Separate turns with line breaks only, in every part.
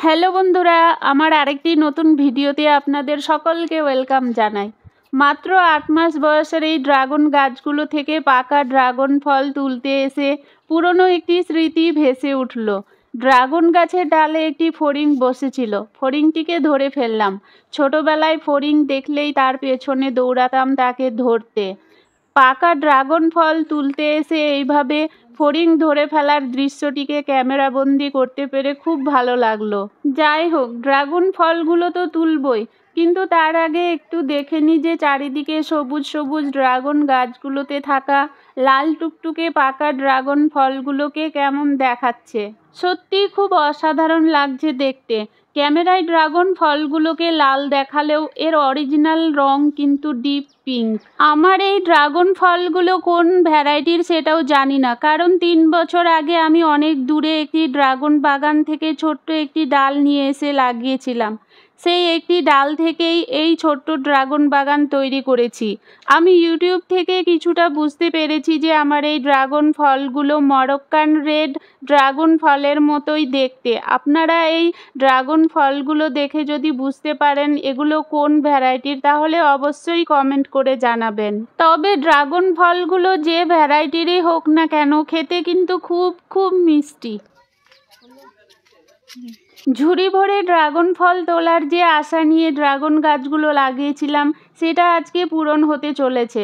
Hello বন্ধুরা, আমার আরেকটি নতুন ভিডিওতে আপনাদের সকলকে ওয়েলকাম জানাই। মাত্র 8 মাস বয়সের এই ড্রাগন গাছগুলো থেকে পাকা ড্রাগন ফল তুলতে এসে পুরনো একটি স্মৃতি ভেসে উঠল। ড্রাগন গাছের ডালে একটি ফড়িং বসেছিল। ফড়িংটিকে ধরে ফেললাম। ছোটবেলায় ফড়িং দেখলেই তার পেছনে দৌড়াতাম তাকে ধরতে। পাকা ড্রাগন ফল তুলতে এসে এইভাবে ফড়িং ধরে ফেলার দৃশ্যটিকে ক্যামেরাবন্দি করতে পেরে খুব ভালো লাগলো। যাই হোক, ড্রাগন ফলগুলো তো তুলবই, কিন্তু তার আগে একটু দেখে নিই যে চারিদিকে সবুজ সবুজ ড্রাগন গাছগুলোতে থাকা লাল টুকটুকে পাকা ড্রাগন ফলগুলোকে কেমন দেখাচ্ছে। সত্যিই খুব অসাধারণ লাগছে দেখতে। ক্যামেরায় ড্রাগন ফলগুলোকে লাল দেখালেও এর অরিজিনাল রং কিন্তু ডিপ পিঙ্ক। আমার এই ড্রাগন ফলগুলো কোন ভ্যারাইটির সেটাও জানি না, কারণ 3 বছর আগে আমি অনেক দূরে একটি ড্রাগন বাগান থেকে ছোট্ট একটি ডাল নিয়ে এসে লাগিয়েছিলাম। সেই একটি ডাল থেকেই এই ছোট্ট ড্রাগন বাগান তৈরি করেছি। আমি ইউটিউব থেকে কিছুটা বুঝতে পেরেছি যে আমার এই ড্রাগন ফলগুলো মরক্কান রেড ড্রাগন ফলের মতোই দেখতে। আপনারা এই ড্রাগন ফলগুলো দেখে যদি বুঝতে পারেন এগুলো কোন ভ্যারাইটির, তাহলে অবশ্যই কমেন্ট করে জানাবেন। তবে ড্রাগন ফলগুলো যে ভ্যারাইটিরই হোক না কেন, খেতে কিন্তু খুব খুব মিষ্টি। ঝুড়ি ভরে ড্রাগন ফল তোলার যে আশা নিয়ে ড্রাগন গাছগুলো লাগিয়েছিলাম, সেটা আজকে পূরণ হতে চলেছে।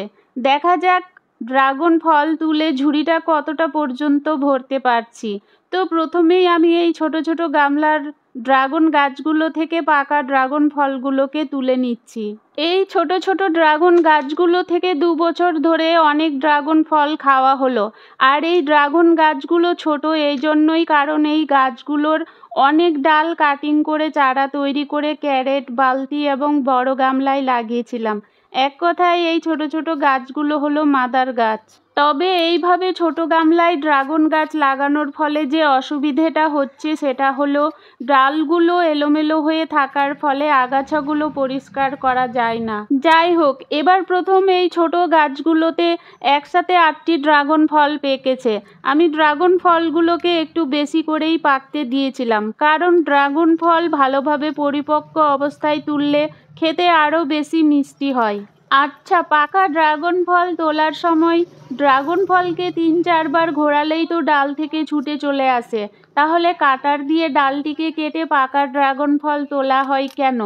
দেখা যাক ড্রাগন ফল তুলে ঝুড়িটা কতটা পর্যন্ত ভরতে পারছি। তো প্রথমেই আমি এই ছোট ছোট গামলার ড্রাগন গাছগুলো থেকে পাকা ড্রাগন ফলগুলোকে তুলে নিচ্ছি। এই ছোট ছোট ড্রাগন গাছগুলো থেকে 2 বছর ধরে অনেক ড্রাগন ফল খাওয়া হলো। আর এই ড্রাগন গাছগুলো ছোট এই জন্যই, কারণ এই গাছগুলোর অনেক ডাল কাটিং করে চারা তৈরি করে ক্যারেট, বালতি এবং বড় গামলায় লাগিয়েছিলাম। এক কথায় এই ছোট ছোট গাছগুলো হলো মাদার গাছ। তবে এইভাবে ছোট গামলায় ড্রাগন গাছ লাগানোর ফলে যে অসুবিধেটা হচ্ছে সেটা হলো ডালগুলো এলোমেলো হয়ে থাকার ফলে আগাছাগুলো পরিষ্কার করা যায় না। যাই হোক, এবার প্রথম এই ছোট গাছগুলোতে একসাথে 8টি ড্রাগন ফল পেকেছে। আমি ড্রাগন ফলগুলোকে একটু বেশি করেই পাকতে দিয়েছিলাম, কারণ ড্রাগন ফল ভালোভাবে পরিপক্ক অবস্থায় তুললে খেতে আরও বেশি মিষ্টি হয়। আচ্ছা, পাকা ড্রাগন ফল তোলার সময় ড্রাগন ফলকে 3-4 বার ঘোরালেই তো ডাল থেকে ছুটে চলে আসে। তাহলে কাটার দিয়ে ডালটিকে কেটে পাকা ড্রাগন ফল তোলা হয় কেন?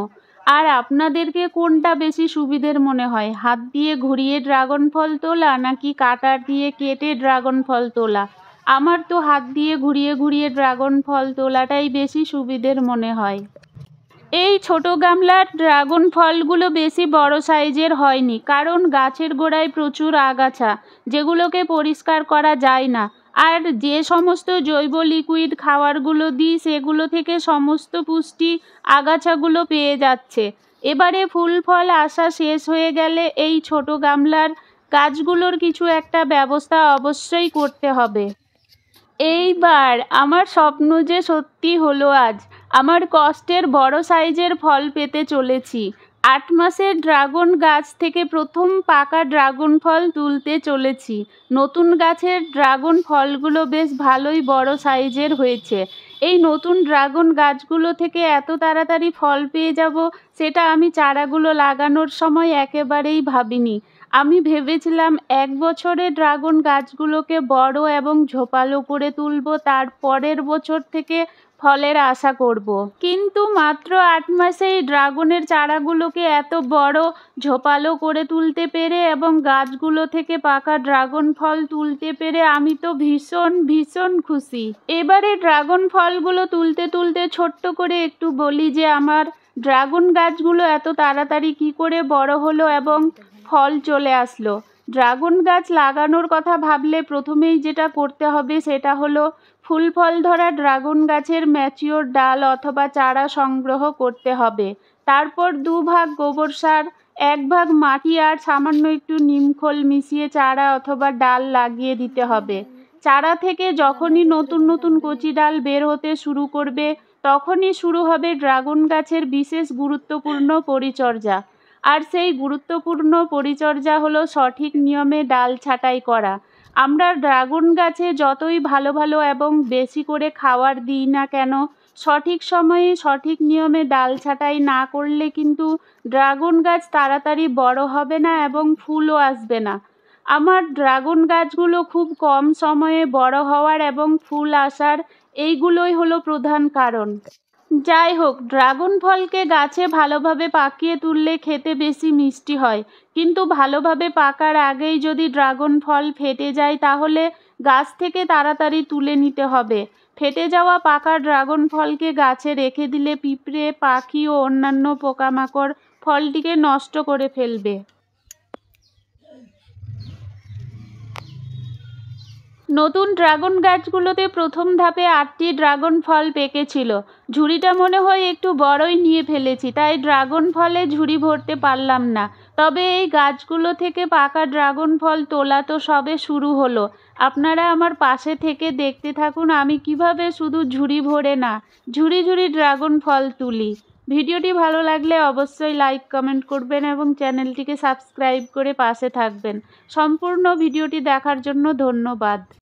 আর আপনাদেরকে কোনটা বেশি সুবিধের মনে হয়, হাত দিয়ে ঘুরিয়ে ড্রাগন ফল তোলা নাকি কাটার দিয়ে কেটে ড্রাগন ফল তোলা? আমার তো হাত দিয়ে ঘুরিয়ে ঘুরিয়ে ড্রাগন ফল তোলাটাই বেশি সুবিধের মনে হয়। এই ছোট গামলার ড্রাগন ফলগুলো বেশি বড় সাইজের হয়নি, কারণ গাছের গোড়ায় প্রচুর আগাছা, যেগুলোকে পরিষ্কার করা যায় না। আর যে সমস্ত জৈব লিকুইড খাবারগুলো দিই সেগুলো থেকে সমস্ত পুষ্টি আগাছাগুলো পেয়ে যাচ্ছে। এবারে ফুল ফল আসা শেষ হয়ে গেলে এই ছোট গামলার গাছগুলোর কিছু একটা ব্যবস্থা অবশ্যই করতে হবে। এইবার আমার স্বপ্ন যে সত্যি হলো আজ। আমার কষ্টের বড় সাইজের ফল পেতে চলেছি। 8 মাসের ড্রাগন গাছ থেকে প্রথম পাকা ড্রাগন ফল তুলতে চলেছি। নতুন গাছের ড্রাগন ফলগুলো বেশ ভালোই বড় সাইজের হয়েছে। এই নতুন ড্রাগন গাছগুলো থেকে এত তাড়াতাড়ি ফল পেয়ে যাব সেটা আমি চারাগুলো লাগানোর সময় একেবারেই ভাবিনি। আমি ভেবেছিলাম 1 বছরে ড্রাগন গাছগুলোকে বড় এবং ঝোপালো করে তুলব, তার পরের বছর থেকে ফলের আশা করব। কিন্তু মাত্র 8 মাসেই ড্রাগনের চারাগুলোকে এত বড় ঝোপালো করে তুলতে পেরে এবং গাছগুলো থেকে পাকা ড্রাগন ফল তুলতে পেরে আমি তো ভীষণ ভীষণ খুশি। এবারে ড্রাগন ফলগুলো তুলতে তুলতে ছোট্ট করে একটু বলি যে আমার ড্রাগন গাছগুলো এত তাড়াতাড়ি কী করে বড় হলো এবং ফল চলে আসলো। ড্রাগন গাছ লাগানোর কথা ভাবলে প্রথমেই যেটা করতে হবে সেটা হলো ফুল ফল ধরা ড্রাগন গাছের ম্যাচিওর ডাল অথবা চারা সংগ্রহ করতে হবে। তারপর 2 ভাগ গোবর সার, 1 ভাগ মাটি আর সামান্য একটু নিমখোল মিশিয়ে চারা অথবা ডাল লাগিয়ে দিতে হবে। চারা থেকে যখনই নতুন নতুন কচি ডাল বের হতে শুরু করবে, তখনই শুরু হবে ড্রাগন গাছের বিশেষ গুরুত্বপূর্ণ পরিচর্যা। আর সেই গুরুত্বপূর্ণ পরিচর্যা হলো সঠিক নিয়মে ডাল ছাঁটাই করা। আমরা ড্রাগন গাছে যতই ভালো ভালো এবং বেশি করে খাবার দিই না কেন, সঠিক সময়ে সঠিক নিয়মে ডাল ছাঁটাই না করলে কিন্তু ড্রাগন গাছ তাড়াতাড়ি বড় হবে না এবং ফুলও আসবে না। আমার ড্রাগন গাছগুলো খুব কম সময়ে বড় হওয়ার এবং ফুল আসার এইগুলোই হলো প্রধান কারণ। যাই হোক, ড্রাগন ফলকে গাছে ভালোভাবে পাকিয়ে তুললে খেতে বেশি মিষ্টি হয়, কিন্তু ভালোভাবে পাকার আগেই যদি ড্রাগন ফল ফেটে যায় তাহলে গাছ থেকে তাড়াতাড়ি তুলে নিতে হবে। ফেটে যাওয়া পাকা ড্রাগন ফলকে গাছে রেখে দিলে পিঁপড়ে, পাখি ও অন্যান্য পোকামাকড় ফলটিকে নষ্ট করে ফেলবে। নতুন ড্রাগন গাছগুলোতে প্রথম ধাপে 8টি ড্রাগন ফল পেকেছিল। ঝুড়িটা মনে হয় একটু বড়ই নিয়ে ফেলেছি, তাই ড্রাগন ফলে ঝুড়ি ভরতে পারলাম না। তবে এই গাছগুলো থেকে পাকা ড্রাগন ফল তোলা তো সবে শুরু হলো। আপনারা আমার পাশে থেকে দেখতে থাকুন আমি কিভাবে শুধু ঝুড়ি ভরে না, ঝুড়ি ঝুড়ি ড্রাগন ফল তুলি। ভিডিওটি ভালো লাগলে অবশ্যই লাইক কমেন্ট করবেন এবং চ্যানেলটিকে সাবস্ক্রাইব করে পাশে থাকবেন। সম্পূর্ণ ভিডিওটি দেখার জন্য ধন্যবাদ।